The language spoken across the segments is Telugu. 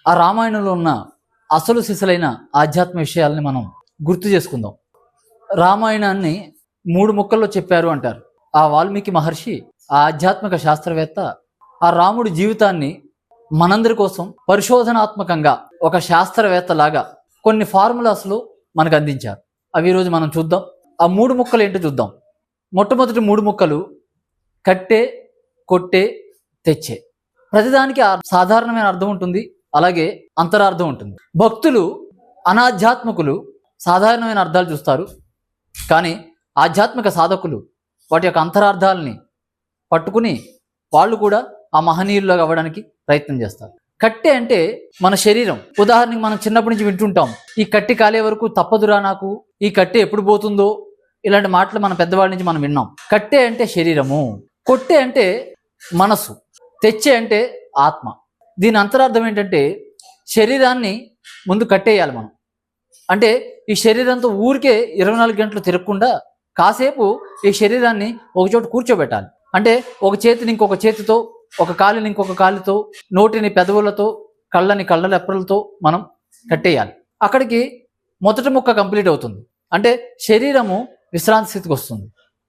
ఆ రామాయణంలో ఉన్న అసలు సిసలైన ఆధ్యాత్మ విషయాల్ని మనం గుర్తు చేసుకుందాం. రామాయణాన్ని 3 ముక్కల్లో చెప్పారు అంటారు. ఆ వాల్మీకి మహర్షి, ఆ ఆధ్యాత్మిక శాస్త్రవేత్త, ఆ రాముడి జీవితాన్ని మనందరి కోసం పరిశోధనాత్మకంగా ఒక శాస్త్రవేత్తలాగా కొన్ని ఫార్ములాస్లు మనకు అందించారు. అవి ఈరోజు మనం చూద్దాం. ఆ 3 ముక్కలు ఏంటో చూద్దాం. మొట్టమొదటి 3 ముక్కలు కట్టే, కొట్టే, తెచ్చే. ప్రతిదానికి సాధారణమైన అర్థం ఉంటుంది, అలాగే అంతరార్థం ఉంటుంది. భక్తులు, అనాధ్యాత్మికులు సాధారణమైన అర్థాలు చూస్తారు, కానీ ఆధ్యాత్మిక సాధకులు వాటి యొక్క అంతరార్థాలని పట్టుకుని వాళ్ళు కూడా ఆ మహనీయుల్లాగా అవ్వడానికి ప్రయత్నం చేస్తారు. కట్టె అంటే మన శరీరం. ఉదాహరణకి మనం చిన్నప్పటి నుంచి వింటుంటాం, ఈ కట్టి కాలే వరకు తప్పదురా నాకు, ఈ కట్టె ఎప్పుడు పోతుందో, ఇలాంటి మాటలు మన పెద్దవాళ్ళ నుంచి మనం విన్నాం. కట్టె అంటే శరీరము, కొట్టె అంటే మనసు, తెచ్చే అంటే ఆత్మ. దీని అంతరార్థం ఏంటంటే శరీరాన్ని ముందు కట్టేయాలి మనం. అంటే ఈ శరీరంతో ఊరికే 24 గంటలు తిరగకుండా కాసేపు ఈ శరీరాన్ని ఒకచోట కూర్చోబెట్టాలి. అంటే ఒక చేతిని ఇంకొక చేతితో, ఒక కాలుని ఇంకొక కాలుతో, నోటిని పెదవులతో, కళ్ళని కళ్ళెప్పలతో మనం కట్టేయాలి. అక్కడికి మొదటి ముక్క కంప్లీట్ అవుతుంది. అంటే శరీరము విశ్రాంతి స్థితికి వస్తుంది.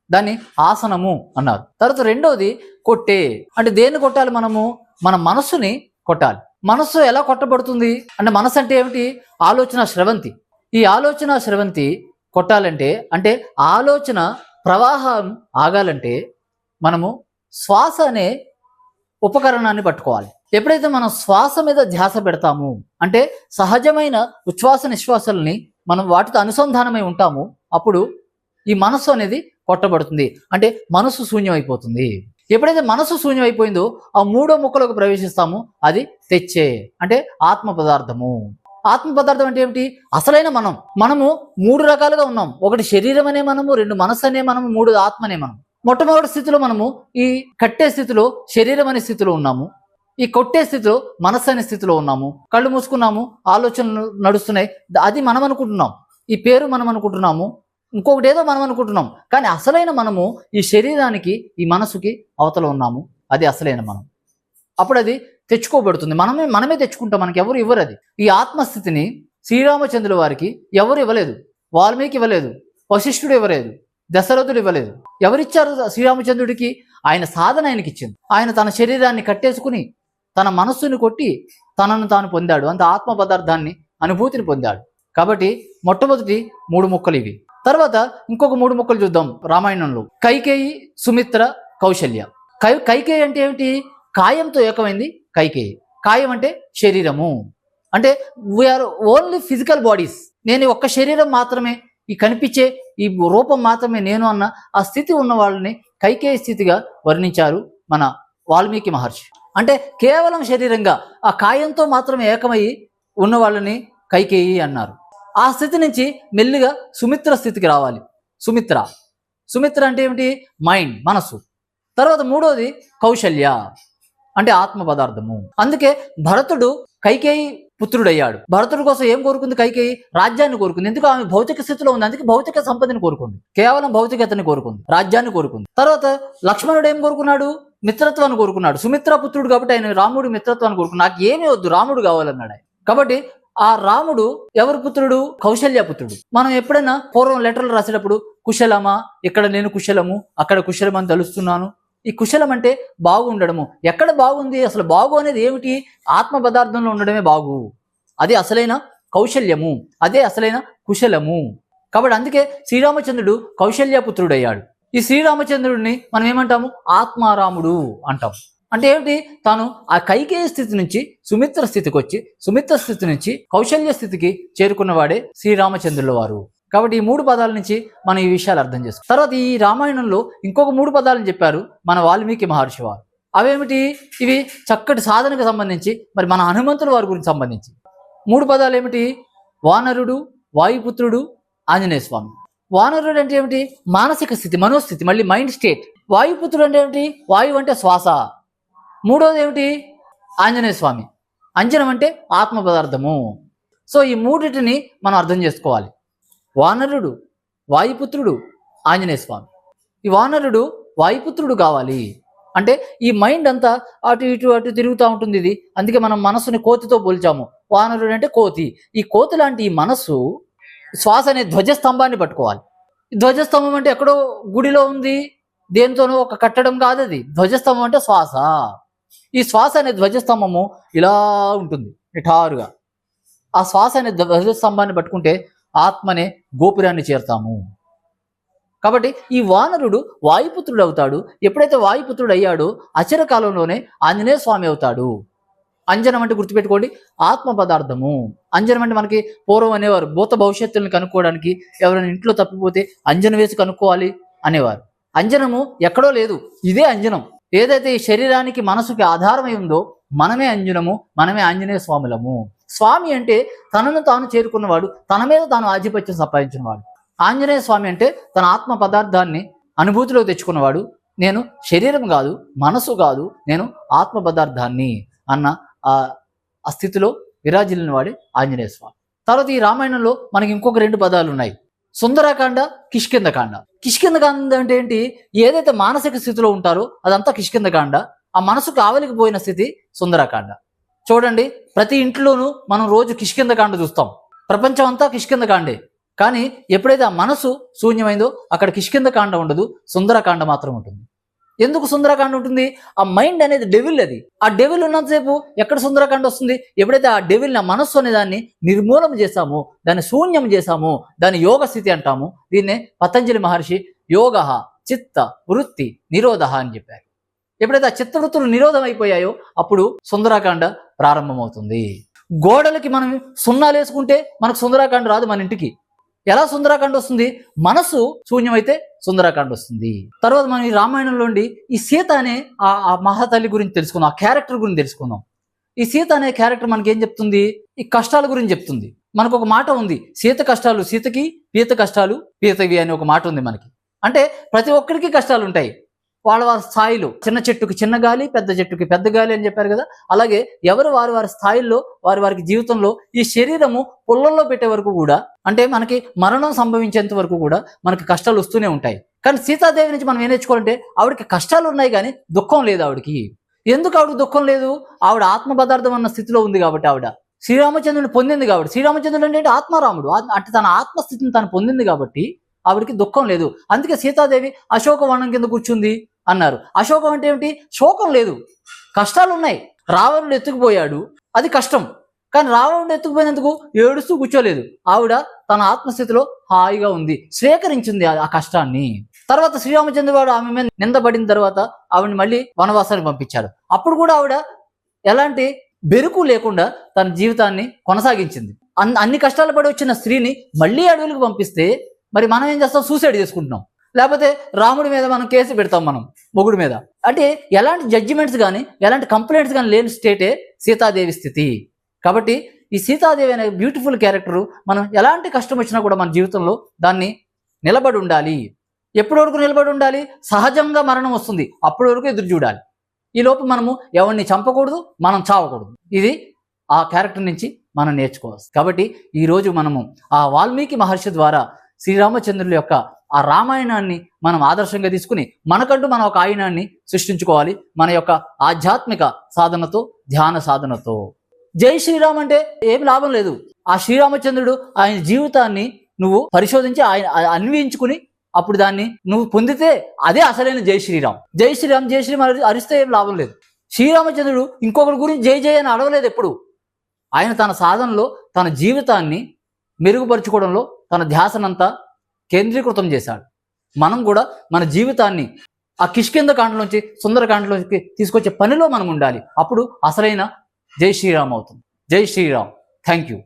దాన్ని ఆసనము అన్నారు. తర్వాత రెండోది కొట్టే. అంటే దేన్ని కొట్టాలి? మనము మన మనస్సుని కొట్టాలి. మనస్సు ఎలా కొట్టబడుతుంది అంటే, మనసు అంటే ఏమిటి? ఆలోచన స్రవంతి. ఈ ఆలోచన స్రవంతి కొట్టాలంటే, అంటే ఆలోచన ప్రవాహం ఆగాలంటే మనము శ్వాస అనే ఉపకరణాన్ని పట్టుకోవాలి. ఎప్పుడైతే మనం శ్వాస మీద ధ్యాస పెడతాము, అంటే సహజమైన ఉచ్ఛ్వాస నిశ్వాసాలని మనం వాటితో అనుసంధానమై ఉంటాము, అప్పుడు ఈ మనస్సు అనేది కొట్టబడుతుంది. అంటే మనసు శూన్యం అయిపోతుంది. ఎప్పుడైతే మనసు శూన్యం అయిపోయిందో ఆ 3వ ముక్కలోకి ప్రవేశిస్తాము, అది తెచ్చే, అంటే ఆత్మ పదార్థము. ఆత్మ పదార్థం అంటే ఏమిటి? అసలైన మనము 3 రకాలుగా ఉన్నాం. ఒకటి శరీరం అనే మనము, 2 మనస్సు అనే మనము, 3 ఆత్మ అనే మనం. మొట్టమొదటి స్థితిలో మనము ఈ కట్టే స్థితిలో శరీరం అనే స్థితిలో ఉన్నాము. ఈ కొట్టే స్థితిలో మనస్సు అనే స్థితిలో ఉన్నాము. కళ్ళు మూసుకున్నాము, ఆలోచనలు నడుస్తున్నాయి, అది మనం అనుకుంటున్నాం. ఈ పేరు మనం అనుకుంటున్నాము, ఇంకొకటి ఏదో మనం అనుకుంటున్నాం. కానీ అసలైన మనము ఈ శరీరానికి, ఈ మనసుకి అవతల ఉన్నాము. అది అసలైన మనం. అప్పుడు అది తెచ్చుకోబడుతుంది. మనమే తెచ్చుకుంటాం, మనకి ఎవరు ఇవ్వరు. అది ఈ ఆత్మస్థితిని శ్రీరామచంద్రుల వారికి ఎవరు ఇవ్వలేదు. వాల్మీకి ఇవ్వలేదు, వశిష్ఠుడు ఇవ్వలేదు, దశరథుడు ఇవ్వలేదు. ఎవరిచ్చారు శ్రీరామచంద్రుడికి? ఆయన సాధన ఆయనకి ఇచ్చింది. ఆయన తన శరీరాన్ని కట్టేసుకుని తన మనస్సుని కొట్టి తనను తాను పొందాడు. అంత ఆత్మ పదార్థాన్ని, అనుభూతిని పొందాడు. కాబట్టి మొట్టమొదటి 3 ముక్కలు ఇవి. తర్వాత ఇంకొక 3 ముక్కలు చూద్దాం రామాయణంలో. కైకేయి, సుమిత్ర, కౌశల్య. కైకేయి అంటే ఏమిటి? కాయంతో ఏకమైంది కైకేయి. కాయం అంటే శరీరము. అంటే వీఆర్ ఓన్లీ ఫిజికల్ బాడీస్. నేను ఒక్క శరీరం మాత్రమే, ఈ కనిపించే ఈ రూపం మాత్రమే నేను అన్న ఆ స్థితి ఉన్న వాళ్ళని కైకేయి స్థితిగా వర్ణించారు మన వాల్మీకి మహర్షి. అంటే కేవలం శరీరంగా ఆ కాయంతో మాత్రమే ఏకమై ఉన్న వాళ్ళని కైకేయి అన్నారు. ఆ స్థితి నుంచి మెల్లిగా సుమిత్ర స్థితికి రావాలి. సుమిత్ర అంటే ఏమిటి? మైండ్, మనసు. తర్వాత 3వది కౌశల్య, అంటే ఆత్మ పదార్థము. అందుకే భరతుడు కైకేయి పుత్రుడయ్యాడు. భరతుడి కోసం ఏం కోరుకుంది కైకేయి? రాజ్యాన్ని కోరుకుంది. ఎందుకు? ఆమె భౌతిక స్థితిలో ఉంది, అందుకే భౌతిక సంపదని కోరుకుంది. కేవలం భౌతికతని కోరుకుంది, రాజ్యాన్ని కోరుకుంది. తర్వాత లక్ష్మణుడు ఏం కోరుకున్నాడు? మిత్రత్వాన్ని కోరుకున్నాడు. సుమిత్ర పుత్రుడు కాబట్టి ఆయన రాముడు మిత్రత్వాన్ని కోరుకున్నాడు. నాకు ఏమీ వద్దు, రాముడు కావాలన్నాడు ఆయన. కాబట్టి ఆ రాముడు ఎవరి పుత్రుడు? కౌశల్య పుత్రుడు. మనం ఎప్పుడైనా పూర్వం లెటర్లు రాసేటప్పుడు కుశలమా, ఇక్కడ నేను కుశలము, అక్కడ కుశలం అని తలుస్తున్నాను. ఈ కుశలం అంటే బాగుండడము. ఎక్కడ బాగుంది? అసలు బాగు అనేది ఏమిటి? ఆత్మ పదార్థంలో ఉండడమే బాగు. అది అసలైన కౌశల్యము, అదే అసలైన కుశలము. కాబట్టి అందుకే శ్రీరామచంద్రుడు కౌశల్యపుత్రుడు అయ్యాడు. ఈ శ్రీరామచంద్రుడిని మనం ఏమంటాము? ఆత్మారాముడు అంటాం. అంటే ఏమిటి? తాను ఆ కైకేయ స్థితి నుంచి సుమిత్ర స్థితికి వచ్చి, సుమిత్ర స్థితి నుంచి కౌశల్య స్థితికి చేరుకున్నవాడే శ్రీరామచంద్రుల వారు. కాబట్టి ఈ 3 పదాల నుంచి మనం ఈ విషయాలు అర్థం చేసుకో. తర్వాత ఈ రామాయణంలో ఇంకొక 3 పదాలను చెప్పారు మన వాల్మీకి మహర్షి వారు. అవేమిటి? ఇవి చక్కటి సాధనకు సంబంధించి, మరి మన హనుమంతుల వారి గురించి సంబంధించి 3 పదాలు ఏమిటి? వానరుడు, వాయుపుత్రుడు, ఆంజనేయ స్వామి. వానరుడు అంటే ఏమిటి? మానసిక స్థితి, మనోస్థితి, మళ్ళీ మైండ్ స్టేట్. వాయుపుత్రుడు అంటే ఏమిటి? వాయువు అంటే శ్వాస. 3వది ఏమిటి? ఆంజనేయ స్వామి. అంజనం అంటే ఆత్మ పదార్థము. సో ఈ 3టిని మనం అర్థం చేసుకోవాలి. వానరుడు, వాయుపుత్రుడు, ఆంజనేయ స్వామి. ఈ వానరుడు వాయుపుత్రుడు కావాలి. అంటే ఈ మైండ్ అంతా అటు ఇటు అటు తిరుగుతూ ఉంటుంది ఇది. అందుకే మనం మనసుని కోతితో పోల్చాము. వానరుడు అంటే కోతి. ఈ కోతి లాంటి ఈ మనస్సు శ్వాస అనే ధ్వజస్తంభాన్ని పట్టుకోవాలి. ధ్వజస్తంభం అంటే ఎక్కడో గుడిలో ఉంది, దేనితోనో ఒక కట్టడం కాదు అది. ధ్వజస్తంభం అంటే శ్వాస. ఈ శ్వాస అనే ధ్వజస్తంభము ఇలా ఉంటుంది నిఠారుగా. ఆ శ్వాస అనే ధ్వజస్తంభాన్ని పట్టుకుంటే ఆత్మనే గోపురాన్ని చేరుతాము. కాబట్టి ఈ వానరుడు వాయుపుత్రుడు అవుతాడు. ఎప్పుడైతే వాయుపుత్రుడు అయ్యాడో అచిరకాలంలోనే ఆంజనేయ స్వామి అవుతాడు. అంజనం అంటే గుర్తుపెట్టుకోండి, ఆత్మ పదార్థము. అంజనం అంటే మనకి పూర్వం అనేవారు భూత భవిష్యత్తులను కనుక్కోవడానికి ఎవరైనా ఇంట్లో తప్పిపోతే అంజనం వేసి కనుక్కోవాలి అనేవారు. అంజనము ఎక్కడో లేదు, ఇదే అంజనం. ఏదైతే ఈ శరీరానికి మనసుకి ఆధారమై ఉందో మనమే అంజనము, మనమే ఆంజనేయ స్వాములము. స్వామి అంటే తనను తాను చేరుకున్నవాడు, తన మీద తాను ఆధిపత్యం సంపాదించినవాడు. ఆంజనేయ స్వామి అంటే తన ఆత్మ పదార్థాన్ని అనుభూతిలో తెచ్చుకున్నవాడు. నేను శరీరం కాదు, మనసు కాదు, నేను ఆత్మ పదార్థాన్ని అన్న ఆ స్థితిలో విరాజిల్లిన వాడే ఆంజనేయ స్వామి. తర్వాత ఈ రామాయణంలో మనకి ఇంకొక 2 పదాలు ఉన్నాయి, సుందరకాండ, కిష్కింధకాండ. కిష్కింధకాండ అంటే ఏంటి? ఏదైతే మానసిక స్థితిలో ఉంటారో అదంతా కిష్కింధకాండ. ఆ మనసు కావలికి పోయిన స్థితి సుందరకాండ. చూడండి, ప్రతి ఇంట్లోనూ మనం రోజు కిష్కింధకాండ చూస్తాం. ప్రపంచం అంతా కిష్కింధకాండే. కానీ ఎప్పుడైతే ఆ మనసు శూన్యమైందో అక్కడ కిష్కింధకాండ ఉండదు, సుందరకాండ మాత్రం ఉంటుంది. ఎందుకు సుందరకాండ ఉంటుంది? ఆ మైండ్ అనేది డెవిల్. అది ఆ డెవిల్ ఉన్నంతసేపు ఎక్కడ సుందరకాండ వస్తుంది? ఎప్పుడైతే ఆ డెవిల్ నా మనస్సు అనే దాన్ని నిర్మూలన చేశామో, దాన్ని శూన్యం చేశామో, దాన్ని యోగ స్థితి అంటాము. దీన్నే పతంజలి మహర్షి యోగ చిత్త వృత్తి నిరోధ అని చెప్పారు. ఎప్పుడైతే ఆ చిత్తవృత్తులు నిరోధం అయిపోయాయో అప్పుడు సుందరకాండ ప్రారంభమవుతుంది. గోడలకి మనం సున్నాలు వేసుకుంటే మనకు సుందరకాండ రాదు. మన ఇంటికి ఎలా సుందరకాండ వస్తుంది? మనసు శూన్యమైతే సుందరకాండ వస్తుంది. తర్వాత మనం ఈ రామాయణంలోండి ఈ సీత అనే ఆ మహాతల్లి గురించి తెలుసుకుందాం, ఆ క్యారెక్టర్ గురించి తెలుసుకుందాం. ఈ సీత అనే క్యారెక్టర్ మనకి ఏం చెప్తుంది? ఈ కష్టాల గురించి చెప్తుంది. మనకు ఒక మాట ఉంది, సీత కష్టాలు సీతకి, పీత కష్టాలు పీతవి అని ఒక మాట ఉంది మనకి. అంటే ప్రతి ఒక్కరికి కష్టాలు ఉంటాయి వాళ్ళ వారి స్థాయిలో. చిన్న చెట్టుకి చిన్న గాలి, పెద్ద చెట్టుకి పెద్ద గాలి అని చెప్పారు కదా. అలాగే ఎవరు వారి వారి స్థాయిల్లో వారికి జీవితంలో ఈ శరీరము పుల్లల్లో పెట్టే వరకు కూడా, అంటే మనకి మరణం సంభవించేంత వరకు కూడా మనకి కష్టాలు వస్తూనే ఉంటాయి. కానీ సీతాదేవి నుంచి మనం ఏం నేర్చుకోవాలంటే ఆవిడకి కష్టాలు ఉన్నాయి కానీ దుఃఖం లేదు ఆవిడకి. ఎందుకు ఆవిడకి దుఃఖం లేదు? ఆవిడ ఆత్మ పదార్థం అన్న స్థితిలో ఉంది కాబట్టి. ఆవిడ శ్రీరామచంద్రుని పొందింది కాబట్టి. శ్రీరామచంద్రుడు అంటే ఆత్మారాముడు, అంటే తన ఆత్మస్థితిని తను పొందింది కాబట్టి ఆవిడికి దుఃఖం లేదు. అందుకే సీతాదేవి అశోకవనం కింద కూర్చుంది అన్నారు. అశోకం అంటే ఏమిటి? శోకం లేదు, కష్టాలు ఉన్నాయి. రావణుడు ఎత్తుకుపోయాడు, అది కష్టం. కానీ రావణుడు ఎత్తుకుపోయినందుకు ఏడుస్తూ కూర్చోలేదు. ఆవిడ తన ఆత్మస్థితిలో హాయిగా ఉంది, స్వీకరించింది ఆ కష్టాన్ని. తర్వాత శ్రీరామచంద్రుడు ఆమె మీద నిందపడిన తర్వాత ఆవిడని మళ్ళీ వనవాసానికి పంపించాడు. అప్పుడు కూడా ఆవిడ ఎలాంటి బెరుకు లేకుండా తన జీవితాన్ని కొనసాగించింది. అన్ని కష్టాలు పడి వచ్చిన స్త్రీని మళ్ళీ అడవులకు పంపిస్తే మరి మనం ఏం చేస్తాం? సూసైడ్ చేసుకుంటున్నాం. లేకపోతే రాముడి మీద మనం కేసు పెడతాం, మనం మొగుడి మీద. అంటే ఎలాంటి జడ్జిమెంట్స్ కానీ ఎలాంటి కంప్లైంట్స్ కానీ లేని స్టేటే సీతాదేవి స్థితి. కాబట్టి ఈ సీతాదేవి అనే బ్యూటిఫుల్ క్యారెక్టరు మనం ఎలాంటి కష్టం వచ్చినా కూడా మన జీవితంలో దాన్ని నిలబడి ఉండాలి. ఎప్పటి వరకు నిలబడి ఉండాలి? సహజంగా మరణం వస్తుంది, అప్పటి వరకు ఎదురు చూడాలి. ఈ లోపు మనము ఎవరిని చంపకూడదు, మనం చావకూడదు. ఇది ఆ క్యారెక్టర్ నుంచి మనం నేర్చుకోవచ్చు. కాబట్టి ఈరోజు మనము ఆ వాల్మీకి మహర్షి ద్వారా శ్రీరామచంద్రుల యొక్క ఆ రామాయణాన్ని మనం ఆదర్శంగా తీసుకుని మనకంటూ మనం ఒక ఆయనాన్ని సృష్టించుకోవాలి, మన యొక్క ఆధ్యాత్మిక సాధనతో, ధ్యాన సాధనతో. జై శ్రీరామ్ అంటే ఏం లాభం లేదు. ఆ శ్రీరామచంద్రుడు ఆయన జీవితాన్ని నువ్వు పరిశోధించి ఆయన అన్వయించుకుని అప్పుడు దాన్ని నువ్వు పొందితే అదే అసలైన జై శ్రీరామ్. జై శ్రీరామ్ జై శ్రీరామ్ అరిస్తే ఏం లాభం లేదు. శ్రీరామచంద్రుడు ఇంకొకరి గురించి జై జై అని అడవలేదు ఎప్పుడు. ఆయన తన సాధనలో తన జీవితాన్ని మెరుగుపరుచుకోవడంలో తన ధ్యాసనంతా కేంద్రీకృతం చేశాడు. మనం కూడా మన జీవితాన్ని ఆ కిష్కింధకాండలోంచి సుందరకాండలోకి తీసుకొచ్చే పనిలో మనం ఉండాలి. అప్పుడు అసలైన జై శ్రీరామ్ అవుతుంది. జై శ్రీరామ్. Thank you.